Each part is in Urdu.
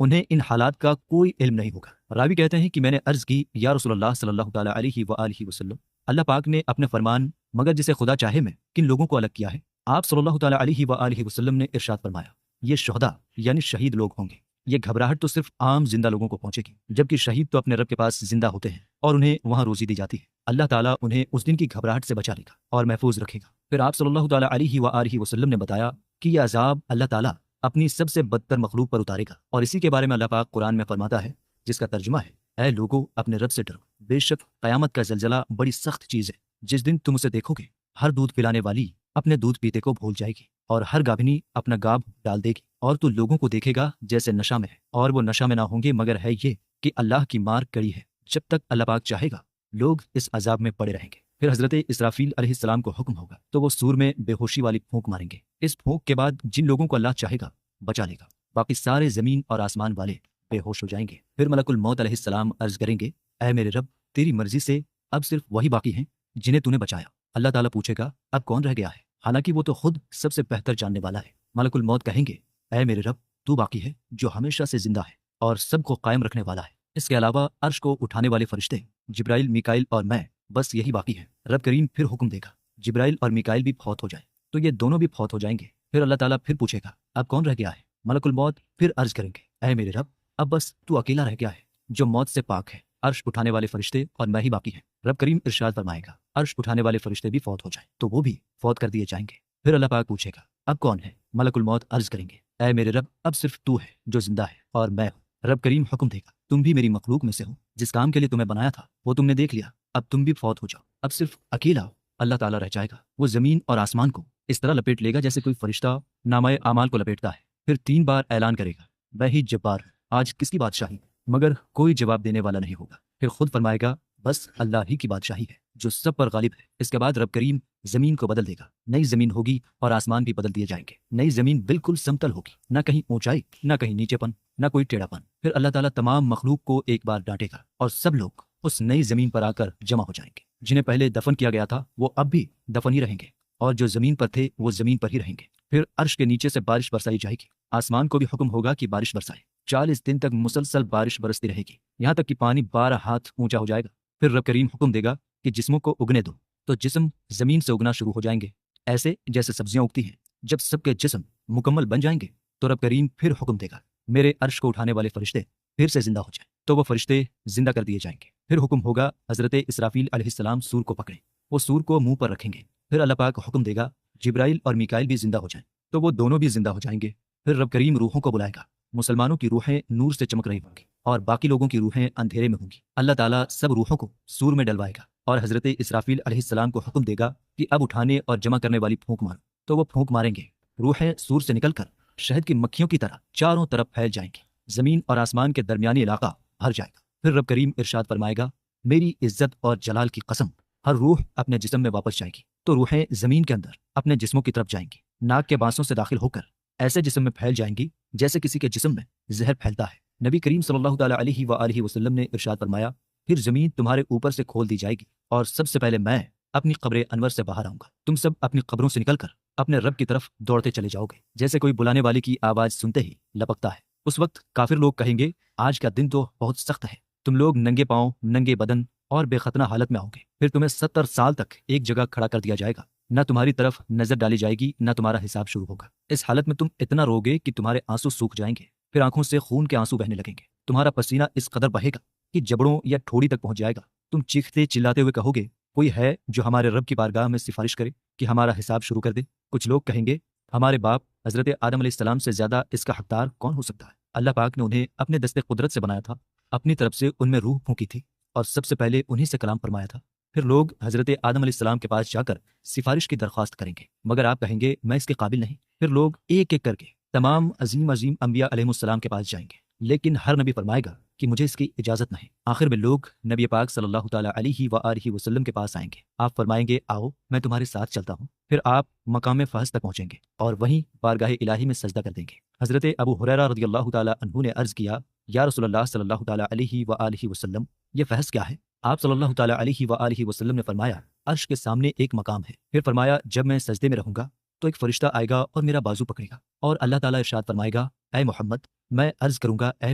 انہیں ان حالات کا کوئی علم نہیں ہوگا۔ راوی کہتے ہیں کہ میں نے عرض کی یا رسول اللہ صلی اللہ تعالیٰ علیہ وآلہ وسلم، اللہ پاک نے اپنے فرمان مگر جسے خدا چاہے میں کن لوگوں کو الگ کیا ہے؟ آپ صلی اللہ تعالیٰ علیہ وآلہ وسلم نے ارشاد فرمایا یہ شہداء یعنی شہید لوگ ہوں گے۔ یہ گھبراہٹ تو صرف عام زندہ لوگوں کو پہنچے گی، جبکہ شہید تو اپنے رب کے پاس زندہ ہوتے ہیں اور انہیں وہاں روزی دی جاتی ہے۔ اللہ تعالیٰ انہیں اس دن کی گھبراہٹ سے بچا لے گا اور محفوظ رکھے گا۔ پھر آپ صلی اللہ تعالیٰ علیہ وآلہ وسلم نے بتایا کہ یہ عذاب اللہ تعالیٰ اپنی سب سے بدتر مخلوق پر اتارے گا، اور اسی کے بارے میں اللہ پاک قرآن میں فرماتا ہے، جس کا ترجمہ ہے، اے لوگو اپنے رب سے ڈرو، بے شک قیامت کا زلزلہ بڑی سخت چیز ہے، جس دن تم اسے دیکھو گے ہر دودھ پلانے والی اپنے دودھ پیتے کو بھول جائے گی اور ہر گابھنی اپنا گاب ڈال دے گی، اور تو لوگوں کو دیکھے گا جیسے نشہ میں ہے، اور وہ نشہ میں نہ ہوں گے مگر ہے یہ کہ اللہ کی مار کڑی ہے، جب تک اللہ پاک چاہے گا لوگ اس عذاب میں پڑے رہیں گے۔ پھر حضرت اسرافیل علیہ السلام کو حکم ہوگا تو وہ سور میں بے ہوشی والی پھونک ماریں گے۔ اس پھونک کے بعد جن لوگوں کو اللہ چاہے گا بچا لے گا، باقی سارے زمین اور آسمان والے بے ہوش ہو جائیں گے۔ پھر ملک الموت علیہ السلام عرض کریں گے، اے میرے رب تیری مرضی سے اب صرف وہی باقی ہیں جنہیں تو نے بچایا۔ اللہ تعالیٰ پوچھے گا اب کون رہ گیا ہے، حالانکہ وہ تو خود سب سے بہتر جاننے والا ہے۔ ملک الموت کہیں گے، اے میرے رب تو باقی ہے جو ہمیشہ سے زندہ ہے اور سب کو قائم رکھنے والا ہے، اس کے علاوہ عرش کو اٹھانے والے فرشتے جبرائیل، میکائیل اور میں، بس یہی باقی ہے۔ رب کریم پھر حکم دے گا جبرائیل اور میکائیل بھی فوت ہو جائیں تو یہ دونوں بھی فوت ہو جائیں گے۔ پھر اللہ تعالیٰ پھر پوچھے گا اب کون رہ گیا ہے، ملک الموت پھر عرض کریں گے، اے میرے رب اب بس تو اکیلا رہ گیا ہے جو موت سے پاک ہے، عرش اٹھانے والے فرشتے اور میں ہی باقی ہیں۔ رب کریم ارشاد فرمائے گا عرش اٹھانے والے فرشتے بھی فوت ہو جائیں تو وہ بھی فوت کر دیے جائیں گے۔ پھر اللہ پاک پوچھے گا اب کون ہے، ملک الموت عرض کریں گے، اے میرے رب اب صرف تو ہے جو زندہ ہے اور میں ہوں۔ رب کریم حکم دے گا تم بھی میری مخلوق میں سے ہو، جس کام کے لیے تمہیں بنایا تھا وہ تم نے دیکھ لیا، اب تم بھی فوت ہو جاؤ، اب صرف اکیلا اللہ تعالیٰ رہ جائے گا۔ وہ زمین اور آسمان کو اس طرح لپیٹ لے گا جیسے کوئی فرشتہ نامہ اعمال کو لپیٹتا ہے۔ پھر 3 بار اعلان کرے گا، میں ہی جبار، آج کس کی بادشاہی، مگر کوئی جواب دینے والا نہیں ہوگا۔ پھر خود فرمائے گا بس اللہ ہی کی بادشاہی ہے جو سب پر غالب ہے۔ اس کے بعد رب کریم زمین کو بدل دے گا، نئی زمین ہوگی اور آسمان بھی بدل دیے جائیں گے۔ نئی زمین بالکل سمتل ہوگی، نہ کہیں اونچائی نہ کہیں نیچے پن نہ کوئی ٹیڑھا پن۔ پھر اللہ تعالیٰ تمام مخلوق کو ایک بار ڈانٹے گا اور سب لوگ اس نئی زمین پر آ کر جمع ہو جائیں گے۔ جنہیں پہلے دفن کیا گیا تھا وہ اب بھی دفن ہی رہیں گے، اور جو زمین پر تھے وہ زمین پر ہی رہیں گے۔ پھر عرش کے نیچے سے بارش برسائی جائے گی، آسمان کو بھی حکم ہوگا کہ بارش برسائے۔ 40 دن تک مسلسل بارش برستی رہے گی، یہاں تک کہ پانی 12 ہاتھ اونچا ہو جائے گا۔ پھر رب کریم حکم دے گا کہ جسموں کو اگنے دو، تو جسم زمین سے اگنا شروع ہو جائیں گے، ایسے جیسے سبزیاں اگتی ہیں۔ جب سب کے جسم مکمل بن جائیں گے تو رب کریم پھر حکم دے گا میرے عرش کو اٹھانے والے فرشتے پھر سے زندہ ہو جائیں، تو وہ فرشتے زندہ کر دیے جائیں گے۔ پھر حکم ہوگا حضرت اسرافیل علیہ السلام سور کو پکڑیں، وہ سور کو منہ پر رکھیں گے۔ پھر اللہ پاک حکم دے گا جبرائیل اور میکائیل بھی زندہ ہو جائیں، تو وہ دونوں بھی زندہ ہو جائیں گے۔ پھر رب کریم روحوں کو بلائے گا، مسلمانوں کی روحیں نور سے چمک رہی ہوں گی اور باقی لوگوں کی روحیں اندھیرے میں ہوں گی۔ اللہ تعالیٰ سب روحوں کو سور میں ڈلوائے گا اور حضرت اسرافیل علیہ السلام کو حکم دے گا کہ اب اٹھانے اور جمع کرنے والی پھونک مارو، تو وہ پھونک ماریں گے، روحیں سور سے نکل کر شہد کی مکھیوں کی طرح چاروں طرف پھیل جائیں گی، زمین اور آسمان کے درمیانی علاقہ بھر جائے گا۔ پھر رب کریم ارشاد فرمائے گا میری عزت اور جلال کی قسم، ہر روح اپنے جسم میں واپس جائے گی، تو روحیں زمین کے اندر اپنے جسموں کی طرف جائیں گی، ناک کے بانسوں سے داخل ہو کر ایسے جسم میں پھیل جائیں گی جیسے کسی کے جسم میں زہر پھیلتا ہے۔ نبی کریم صلی اللہ تعالیٰ علیہ وآلہ وسلم نے ارشاد فرمایا پھر زمین تمہارے اوپر سے کھول دی جائے گی اور سب سے پہلے میں اپنی قبر انور سے باہر آؤں گا، تم سب اپنی قبروں سے نکل کر اپنے رب کی طرف دوڑتے چلے جاؤ گے، جیسے کوئی بلانے والے کی آواز سنتے ہی لپکتا ہے۔ اس وقت کافر لوگ کہیں گے آج کا دن تو بہت سخت ہے، تم لوگ ننگے پاؤں، ننگے بدن اور بے ختنہ حالت میں آؤ گے، پھر تمہیں 70 سال تک ایک جگہ کھڑا کر دیا جائے گا، نہ تمہاری طرف نظر ڈالی جائے گی، نہ تمہارا حساب شروع ہوگا۔ اس حالت میں تم اتنا روگے کہ تمہارے آنسو سوکھ جائیں گے، پھر آنکھوں سے خون کے آنسو بہنے لگیں گے، تمہارا پسینہ اس قدر بہے گا کہ جبڑوں یا ٹھوڑی تک پہنچ جائے گا۔ تم چیختے چلاتے ہوئے کہو گے کوئی ہے جو ہمارے رب کی بارگاہ میں سفارش کرے کہ ہمارا حساب شروع کر دے؟ کچھ لوگ کہیں گے ہمارے باپ حضرت آدم علیہ السلام سے زیادہ اس کا حقدار کون ہو سکتا ہے؟ اللہ پاک نے انہیں اپنے دست قدرت سے بنایا تھا، اپنی طرف سے ان میں روح پھونکی تھی اور سب سے پہلے انہی سے کلام فرمایا تھا۔ پھر لوگ حضرت آدم علیہ السلام کے پاس جا کر سفارش کی درخواست کریں گے، مگر آپ کہیں گے میں اس کے قابل نہیں۔ پھر لوگ ایک ایک کر کے تمام عظیم عظیم انبیاء علیہ السلام کے پاس جائیں گے، لیکن ہر نبی فرمائے گا کہ مجھے اس کی اجازت نہیں۔ آخر میں لوگ نبی پاک صلی اللہ تعالیٰ علیہ وآلہ وسلم کے پاس آئیں گے، آپ فرمائیں گے آؤ میں تمہارے ساتھ چلتا ہوں، پھر آپ مقام فحش تک پہنچیں گے اور وہیں بارگاہ الہی میں سجدہ کر دیں گے۔ حضرت ابو ہریرہ رضی اللہ تعالیٰ عنہ نے عرض کیا یا رسول اللہ صلی اللہ تعالیٰ علیہ وآلہ وسلم یہ فحش کیا ہے؟ آپ صلی اللہ تعالیٰ علیہ وآلہ وسلم نے فرمایا عرش کے سامنے ایک مقام ہے۔ پھر فرمایا جب میں سجدے میں رہوں گا تو ایک فرشتہ آئے گا اور میرا بازو پکڑے گا اور اللہ تعالیٰ ارشاد فرمائے گا اے محمد میں عرض کروں گا اے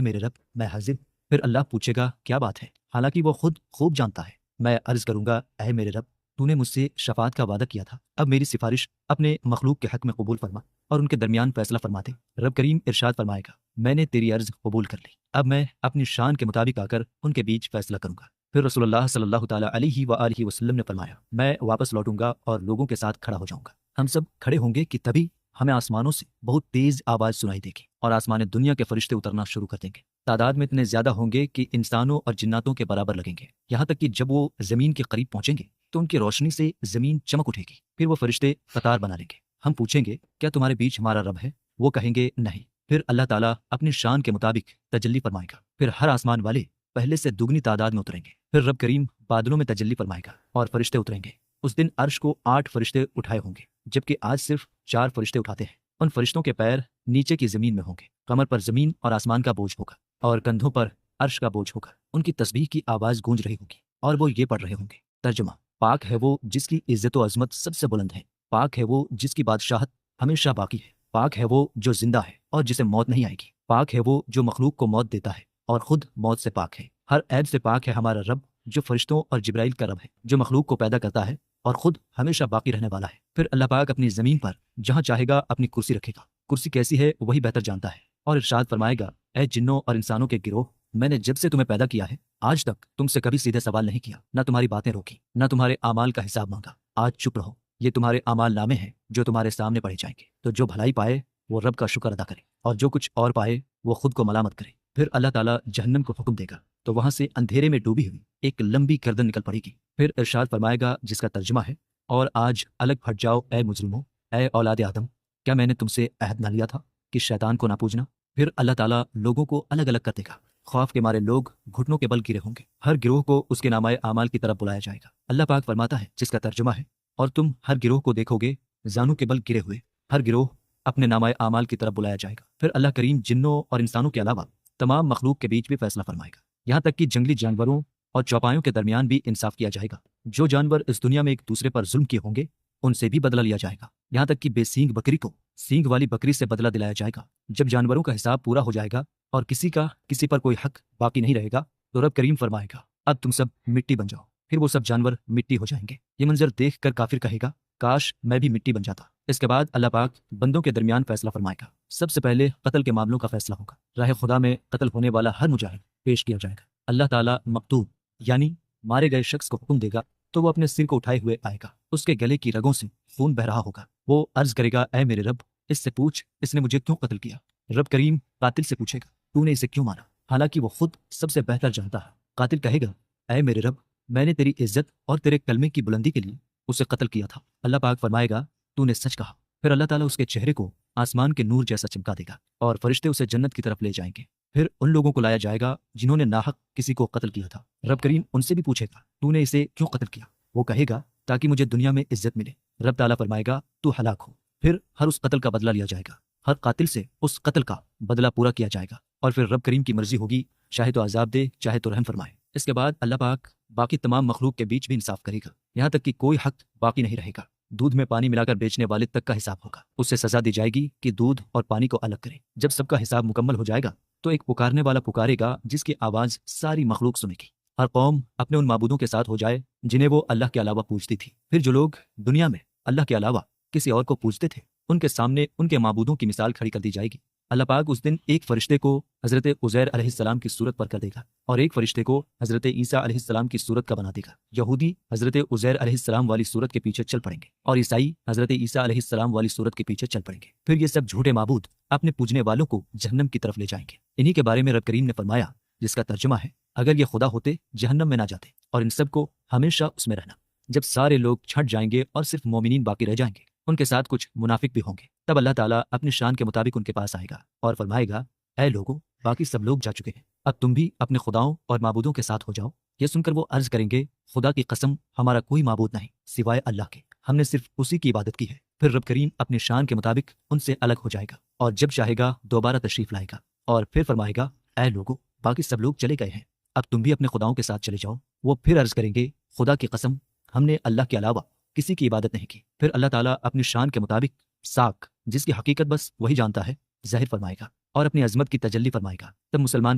میرے رب میں حاضر. پھر اللہ پوچھے گا کیا بات ہے، حالانکہ وہ خود خوب جانتا ہے. میں عرض کروں گا اے میرے رب تو نے مجھ سے شفاعت کا وعدہ کیا تھا، اب میری سفارش اپنے مخلوق کے حق میں قبول فرما اور ان کے درمیان فیصلہ فرما دے. رب کریم ارشاد فرمائے گا میں نے تیری عرض قبول کر لی، اب میں اپنی شان کے مطابق آ کر ان کے بیچ فیصلہ کروں گا. پھر رسول اللہ صلی اللہ تعالیٰ علیہ وآلہ وسلم نے فرمایا میں واپس لوٹوں گا اور لوگوں کے ساتھ کھڑا ہو جاؤں گا. ہم سب کھڑے ہوں گے کہ تبھی ہمیں آسمانوں سے بہت تیز آواز سنائی دے گی اور آسمان دنیا کے فرشتے اترنا شروع کر دیں گے. تعداد میں اتنے زیادہ ہوں گے کہ انسانوں اور جناتوں کے برابر لگیں گے، یہاں تک کہ جب وہ زمین کے قریب پہنچیں گے تو ان کی روشنی سے زمین چمک اٹھے گی. پھر وہ فرشتے قطار بنا لیں گے. ہم پوچھیں گے کیا تمہارے بیچ ہمارا رب ہے؟ وہ کہیں گے نہیں. پھر اللہ تعالیٰ اپنی شان کے مطابق تجلی فرمائے گا. پھر ہر آسمان والے پہلے سے دگنی تعداد میں اتریں گے. پھر رب کریم بادلوں میں تجلی فرمائے گا اور فرشتے اتریں گے. اس دن عرش کو 8 فرشتے اٹھائے ہوں گے، جبکہ آج صرف 4 فرشتے اٹھاتے ہیں. ان فرشتوں کے پیر نیچے کی زمین میں ہوں گے، کمر پر زمین اور آسمان کا بوجھ ہوگا اور کندھوں پر عرش کا بوجھ ہوگا. ان کی تسبیح کی آواز گونج رہی ہوگی اور وہ یہ پڑھ رہے ہوں گے. ترجمہ: پاک ہے وہ جس کی عزت و عظمت سب سے بلند ہے، پاک ہے وہ جس کی بادشاہت ہمیشہ باقی ہے، پاک ہے وہ جو زندہ ہے اور جسے موت نہیں آئے گی، پاک ہے وہ جو مخلوق کو موت دیتا ہے اور خود موت سے پاک ہے. ہر عیب سے پاک ہے ہمارا رب جو فرشتوں اور جبرائیل کا رب ہے، جو مخلوق کو پیدا کرتا ہے اور خود ہمیشہ باقی رہنے والا ہے. پھر اللہ پاک اپنی زمین پر جہاں چاہے گا اپنی کرسی رکھے گا. کرسی کیسی ہے وہی بہتر جانتا ہے، اور ارشاد فرمائے گا اے جنوں اور انسانوں کے گروہ، میں نے جب سے تمہیں پیدا کیا ہے آج تک تم سے کبھی سیدھے سوال نہیں کیا، نہ تمہاری باتیں روکی، نہ تمہارے اعمال کا حساب مانگا. آج چپ رہو، یہ تمہارے اعمال نامے ہیں جو تمہارے سامنے پڑھے جائیں گے. تو جو بھلائی پائے وہ رب کا شکر ادا کرے، اور جو کچھ اور پائے وہ خود کو ملامت کرے. پھر اللہ تعالیٰ جہنم کو حکم دے گا تو وہاں سے اندھیرے میں ڈوبی ہوئی ایک لمبی گردن نکل پڑے گی. پھر ارشاد فرمائے گا جس کا ترجمہ ہے اور آج الگ پھٹ جاؤ اے مجرموں، اے اولاد آدم، کیا میں نے تم سے عہد نہ لیا تھا کہ شیطان کو نہ پوجنا. پھر اللہ تعالیٰ لوگوں کو الگ الگ کر دے گا. خوف کے مارے لوگ گھٹنوں کے بل گرے ہوں گے. ہر گروہ کو اس کے نامۂ اعمال کی طرف بلایا جائے گا. اللہ پاک فرماتا ہے جس کا ترجمہ ہے اور تم ہر گروہ کو دیکھو گے زانوں کے بل گرے ہوئے، ہر گروہ اپنے نامۂ اعمال کی طرف بلایا جائے گا. پھر اللہ کریم جنوں اور انسانوں کے علاوہ تمام مخلوق کے بیچ بھی فیصلہ فرمائے گا، یہاں تک کہ جنگلی جانوروں اور چوپایوں کے درمیان بھی انصاف کیا جائے گا. جو جانور اس دنیا میں ایک دوسرے پر ظلم کیے ہوں گے ان سے بھی بدلہ لیا جائے گا، یہاں تک کہ بے سینگ بکری کو سینگ والی بکری سے بدلہ دلایا جائے گا. جب جانوروں کا حساب پورا ہو جائے گا اور کسی پر کوئی حق باقی نہیں رہے گا تو رب کریم فرمائے گا اب تم سب مٹی بن جاؤ. پھر وہ سب جانور مٹی ہو جائیں گے. یہ منظر دیکھ کر کافر کہے گا کاش میں بھی مٹی بن جاتا. اس کے بعد اللہ پاک بندوں کے درمیان فیصلہ فرمائے گا. سب سے پہلے قتل کے معاملوں کا فیصلہ ہوگا. راہ خدا میں قتل ہونے والا ہر مجاہد پیش کیا جائے گا. اللہ تعالیٰ مقتول یعنی مارے گئے شخص کو حکم دے گا تو وہ اپنے سر کو اٹھائے ہوئے آئے گا. اس کے گلے کی رگوں سے خون بہ رہا ہوگا. وہ عرض کرے گا اے میرے رب اس سے پوچھ اس نے مجھے کیوں قتل کیا. رب کریم قاتل سے پوچھے گا تو نے اسے کیوں مارا، حالانکہ وہ خود سب سے بہتر جانتا ہے. قاتل کہے گا اے میرے رب میں نے تیری عزت اور تیرے کلمے کی بلندی کے لیے اسے قتل کیا تھا. اللہ پاک فرمائے گا تو نے سچ کہا. پھر اللہ تعالیٰ اس کے چہرے کو آسمان کے نور جیسا چمکا دے گا اور فرشتے اسے جنت کی طرف لے جائیں گے. پھر ان لوگوں کو لایا جائے گا جنہوں نے ناحق کسی کو قتل کیا تھا. رب کریم ان سے بھی پوچھے گا تو نے اسے کیوں قتل کیا. وہ کہے گا تاکہ مجھے دنیا میں عزت ملے. رب تعالیٰ فرمائے گا تو ہلاک ہو. پھر ہر اس قتل کا بدلہ لیا جائے گا، ہر قاتل سے اس قتل کا بدلہ پورا کیا جائے گا. اور پھر رب کریم کی مرضی ہوگی چاہے تو عذاب دے چاہے تو رحم فرمائے. اس کے بعد اللہ پاک باقی تمام مخلوق کے بیچ بھی انصاف کرے گا، یہاں تک کہ کوئی حق باقی نہیں رہے گا. دودھ میں پانی ملا کر بیچنے والے تک کا حساب ہوگا. اسے سزا دی جائے گی کہ دودھ اور پانی کو الگ کرے. جب سب کا حساب مکمل ہو جائے گا تو ایک پکارنے والا پکارے گا جس کی آواز ساری مخلوق سنے گی. ہر قوم اپنے ان معبودوں کے ساتھ ہو جائے جنہیں وہ اللہ کے علاوہ پوجتی تھی. پھر جو لوگ دنیا میں اللہ کے علاوہ کسی اور کو پوجتے تھے ان کے سامنے ان کے معبودوں کی مثال کھڑی کر دی جائے گی. اللہ پاک اس دن ایک فرشتے کو حضرت عزیر علیہ السلام کی صورت پر کر دے گا اور ایک فرشتے کو حضرت عیسیٰ علیہ السلام کی صورت کا بنا دے گا. یہودی حضرت عزیر علیہ السلام والی صورت کے پیچھے چل پڑیں گے اور عیسائی حضرت عیسیٰ علیہ السلام والی صورت کے پیچھے چل پڑیں گے. پھر یہ سب جھوٹے معبود اپنے پوجنے والوں کو جہنم کی طرف لے جائیں گے. انہی کے بارے میں رب کریم نے فرمایا جس کا ترجمہ ہے اگر یہ خدا ہوتے جہنم میں نہ جاتے اور ان سب کو ہمیشہ اس میں رہنا. جب سارے لوگ چھٹ جائیں گے اور صرف مومنین باقی رہ جائیں گے، ان کے ساتھ کچھ منافق بھی ہوں گے، تب اللہ تعالیٰ اپنی شان کے مطابق ان کے پاس آئے گا اور فرمائے گا اے لوگو باقی سب لوگ جا چکے ہیں، اب تم بھی اپنے خداؤں اور معبودوں کے ساتھ ہو جاؤ. یہ سن کر وہ عرض کریں گے خدا کی قسم ہمارا کوئی معبود نہیں سوائے اللہ کے، ہم نے صرف اسی کی عبادت کی ہے. پھر رب کریم اپنی شان کے مطابق ان سے الگ ہو جائے گا اور جب چاہے گا دوبارہ تشریف لائے گا اور پھر فرمائے گا اے لوگو باقی سب لوگ چلے گئے ہیں، اب تم بھی اپنے خداؤں کے ساتھ چلے جاؤ. وہ پھر عرض کریں گے خدا کی قسم ہم نے اللہ کے علاوہ کسی کی عبادت نہیں کی. پھر اللہ تعالیٰ اپنی شان کے مطابق ساک جس کی حقیقت بس وہی جانتا ہے ظاہر فرمائے گا اور اپنی عظمت کی تجلی فرمائے گا۔ تب مسلمان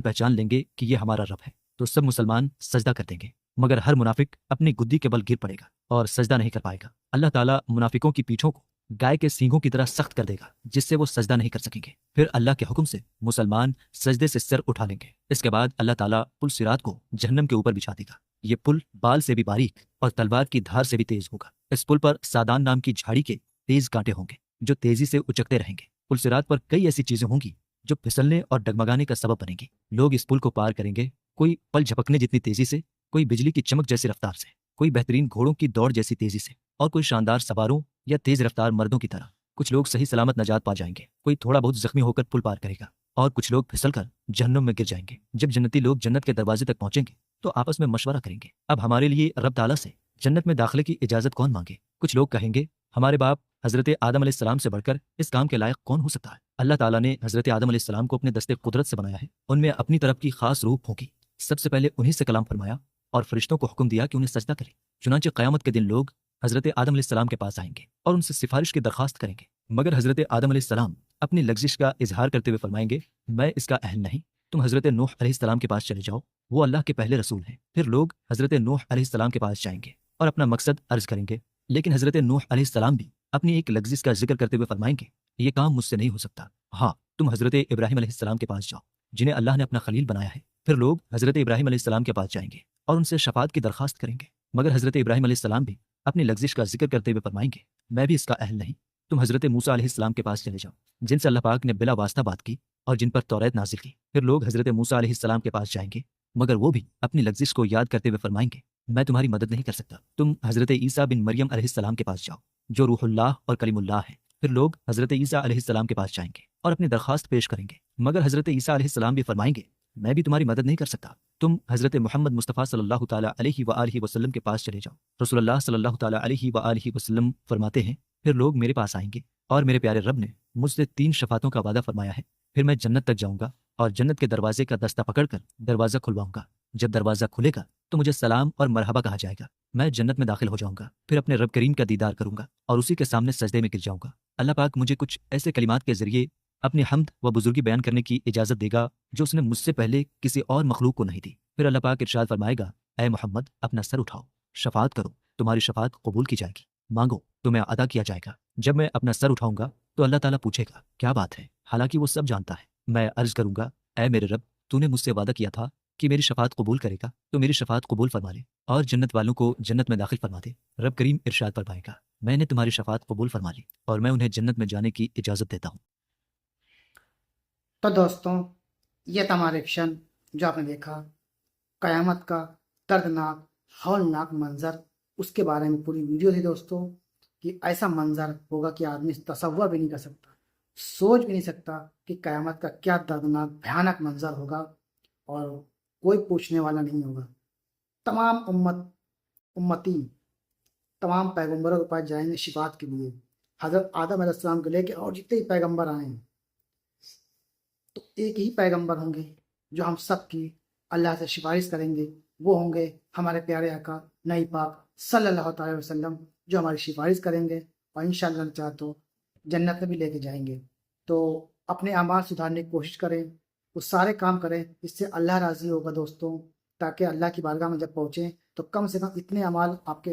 پہچان لیں گے کہ یہ ہمارا رب ہے تو سب مسلمان سجدہ کر دیں گے، مگر ہر منافق اپنی گدی کے بل گر پڑے گا اور سجدہ نہیں کر پائے گا۔ اللہ تعالیٰ منافقوں کی پیٹھوں کو گائے کے سینگوں کی طرح سخت کر دے گا جس سے وہ سجدہ نہیں کر سکیں گے۔ پھر اللہ کے حکم سے مسلمان سجدے سے سر اٹھا لیں گے۔ اس کے بعد اللہ تعالیٰ پل صراط کو جہنم کے اوپر بچھا دے گا۔ یہ پل بال سے بھی باریک اور تلوار کی دھار سے بھی تیز ہوگا۔ اس پل پر سادان نام کی جھاڑی کے تیز کانٹے ہوں گے جو تیزی سے اچکتے رہیں گے۔ پل صراط پر کئی ایسی چیزیں ہوں گی جو پھسلنے اور ڈگمگانے کا سبب بنیں گی۔ لوگ اس پل کو پار کریں گے، کوئی پل جھپکنے جتنی تیزی سے، کوئی بجلی کی چمک جیسی رفتار سے، کوئی بہترین گھوڑوں کی دوڑ جیسی تیزی سے، اور کوئی شاندار سواروں یا تیز رفتار مردوں کی طرح۔ کچھ لوگ صحیح سلامت نجات پا جائیں گے، کوئی تھوڑا بہت زخمی ہو کر پل پار کرے گا، اور کچھ لوگ پھسل کر جہنم میں گر جائیں گے۔ جب جنتی لوگ جنت کے دروازے تک پہنچیں گے تو آپس میں مشورہ کریں گے، اب ہمارے لیے رب تعالیٰ سے جنت میں داخلے کی اجازت کون مانگے؟ کچھ لوگ کہیں گے ہمارے باپ حضرت آدم علیہ السلام سے بڑھ کر اس کام کے لائق کون ہو سکتا ہے؟ اللہ تعالیٰ نے حضرت آدم علیہ السلام کو اپنے دستے قدرت سے بنایا ہے، ان میں اپنی طرف کی خاص روح پھونکی، سب سے پہلے انہی سے کلام فرمایا اور فرشتوں کو حکم دیا کہ انہیں سجدہ کریں۔ چنانچہ قیامت کے دن لوگ حضرت آدم علیہ السلام کے پاس آئیں گے اور ان سے سفارش کی درخواست کریں گے، مگر حضرت آدم علیہ السلام اپنی لغزش کا اظہار کرتے ہوئے فرمائیں گے میں اس کا اہل نہیں، تم حضرت نوح علیہ السلام کے پاس چلے جاؤ، وہ اللہ کے پہلے رسول ہیں۔ پھر لوگ حضرت نوح علیہ السلام کے پاس جائیں گے اور اپنا مقصد عرض کریں گے، لیکن حضرت نوح علیہ السلام بھی اپنی ایک لغزش کا ذکر کرتے ہوئے فرمائیں گے یہ کام مجھ سے نہیں ہو سکتا، ہاں تم حضرت ابراہیم علیہ السلام کے پاس جاؤ جنہیں اللہ نے اپنا خلیل بنایا ہے۔ پھر لوگ حضرت ابراہیم علیہ السلام کے پاس جائیں گے اور ان سے شفاعت کی درخواست کریں گے، مگر حضرت ابراہیم علیہ السلام بھی اپنی لغزش کا ذکر کرتے ہوئے فرمائیں گے میں بھی اس کا اہل نہیں، تم حضرت موسیٰ علیہ السلام کے پاس چلے جاؤ جن سے اللہ پاک نے بلا واسطہ بات کی اور جن پر توریت نازل کی۔ پھر لوگ حضرت موسیٰ علیہ السلام کے پاس جائیں گے، مگر وہ بھی اپنی لغزش کو یاد کرتے ہوئے فرمائیں گے میں تمہاری مدد نہیں کر سکتا، تم حضرت عیسیٰ بن مریم علیہ السلام کے پاس جاؤ جو روح اللہ اور کلیم اللہ ہے۔ پھر لوگ حضرت عیسیٰ علیہ السلام کے پاس جائیں گے اور اپنی درخواست پیش کریں گے، مگر حضرت عیسیٰ علیہ السلام بھی فرمائیں گے میں بھی تمہاری مدد نہیں کر سکتا، تم حضرت محمد مصطفیٰ صلی اللہ تعالیٰ علیہ وآلہ وسلم کے پاس چلے جاؤ۔ رسول اللہ صلی اللہ تعالیٰ علیہ وآلہ وسلم فرماتے ہیں پھر لوگ میرے پاس آئیں گے اور میرے پیارے رب نے مجھ سے 3 شفاعتوں کا وعدہ فرمایا ہے، پھر میں جنت تک جاؤں گا اور جنت کے دروازے کا دستہ پکڑ کر دروازہ کھلواؤں گا۔ جب دروازہ کھلے گا تو مجھے سلام اور مرحبا کہا جائے گا، میں جنت میں داخل ہو جاؤں گا، پھر اپنے رب کریم کا دیدار کروں گا اور اسی کے سامنے سجدے میں گر جاؤں گا۔ اللہ پاک مجھے کچھ ایسے کلمات کے ذریعے اپنی حمد و بزرگی بیان کرنے کی اجازت دے گا جو اس نے مجھ سے پہلے کسی اور مخلوق کو نہیں دی۔ پھر اللہ پاک ارشاد فرمائے گا اے محمد اپنا سر اٹھاؤ، شفاعت کرو، تمہاری شفاعت قبول کی جائے گی، مانگو تمہیں عطا کیا جائے گا۔ جب میں اپنا سر اٹھاؤں گا تو اللہ تعالیٰ پوچھے گا کیا بات ہے، حالانکہ وہ سب جانتا ہے۔ میں عرض کروں گا اے میرے رب تو نے مجھ سے وعدہ کیا تھا کہ میری شفاعت قبول کرے گا، تو میری شفاعت قبول فرما لے اور جنت والوں کو جنت میں داخل فرما دے۔ رب کریم ارشاد فرمائے گا میں نے تمہاری شفاعت قبول فرما لی اور میں انہیں جنت میں جانے کی اجازت دیتا ہوں۔ تو دوستوں یہ تھا ہمارا ایکشن جو آپ نے دیکھا، قیامت کا دردناک ہولناک منظر، اس کے بارے میں پوری ویڈیو تھی دوستوں کہ ایسا منظر ہوگا کہ آدمی تصور بھی نہیں کر سکتا، سوچ بھی نہیں سکتا کہ قیامت کا کیا دردناک بھیانک منظر ہوگا، اور کوئی پوچھنے والا نہیں ہوگا۔ تمام امتی تمام پیغمبروں کے پاس جائیں گے شفاعت کے لیے، حضرت آدم علیہ السلام کو لے کے اور جتنے ہی پیغمبر آئے ہیں، تو ایک ہی پیغمبر ہوں گے جو ہم سب کی اللہ سے سفارش کریں گے، وہ ہوں گے ہمارے پیارے آقا نبی پاک صلی اللہ تعالی وسلم، جو ہماری سفارش کریں گے اور انشاءاللہ چاہے تو جنت میں بھی لے کے جائیں گے۔ تو اپنے اعمال سدھارنے کی کوشش کریں، وہ سارے کام کریں اس سے اللہ راضی ہوگا دوستوں، تاکہ اللہ کی بارگاہ میں جب پہنچیں تو کم سے کم اتنے اعمال آپ کے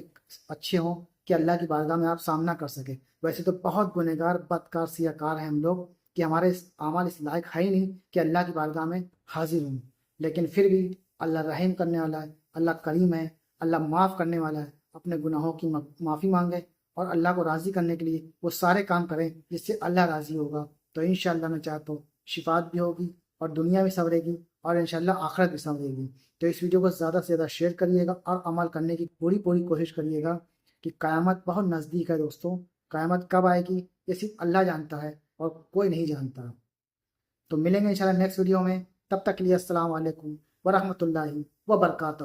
اچھے ہوں کہ اللہ کی بارگاہ میں آپ سامنا کر سکیں۔ ویسے تو بہت گنہگار بدکار سیاہ کار ہیں ہم لوگ کہ ہمارے اعمال اس لائق ہے ہی نہیں کہ اللہ کی بارگاہ میں حاضر ہوں، لیکن پھر بھی اللہ رحم کرنے والا ہے، اللہ کریم ہے، اللہ معاف کرنے والا ہے۔ اپنے گناہوں کی معافی مانگے اور اللہ کو راضی کرنے کے لیے وہ سارے کام کریں جس سے اللہ راضی ہوگا، تو انشاءاللہ میں چاہتا ہوں شفاعت بھی ہوگی اور دنیا بھی سنورے گی اور انشاءاللہ آخرت بھی سنورے گی۔ تو اس ویڈیو کو زیادہ سے زیادہ شیئر کریے گا اور عمل کرنے کی پوری کوشش کریے گا کہ قیامت بہت نزدیک ہے دوستوں۔ قیامت کب آئے گی یہ صرف اللہ جانتا ہے اور کوئی نہیں جانتا۔ تو ملیں گے انشاءاللہ نیکسٹ ویڈیو میں، تب تک کے لیے السلام علیکم ورحمۃ اللہ وبرکاتہ۔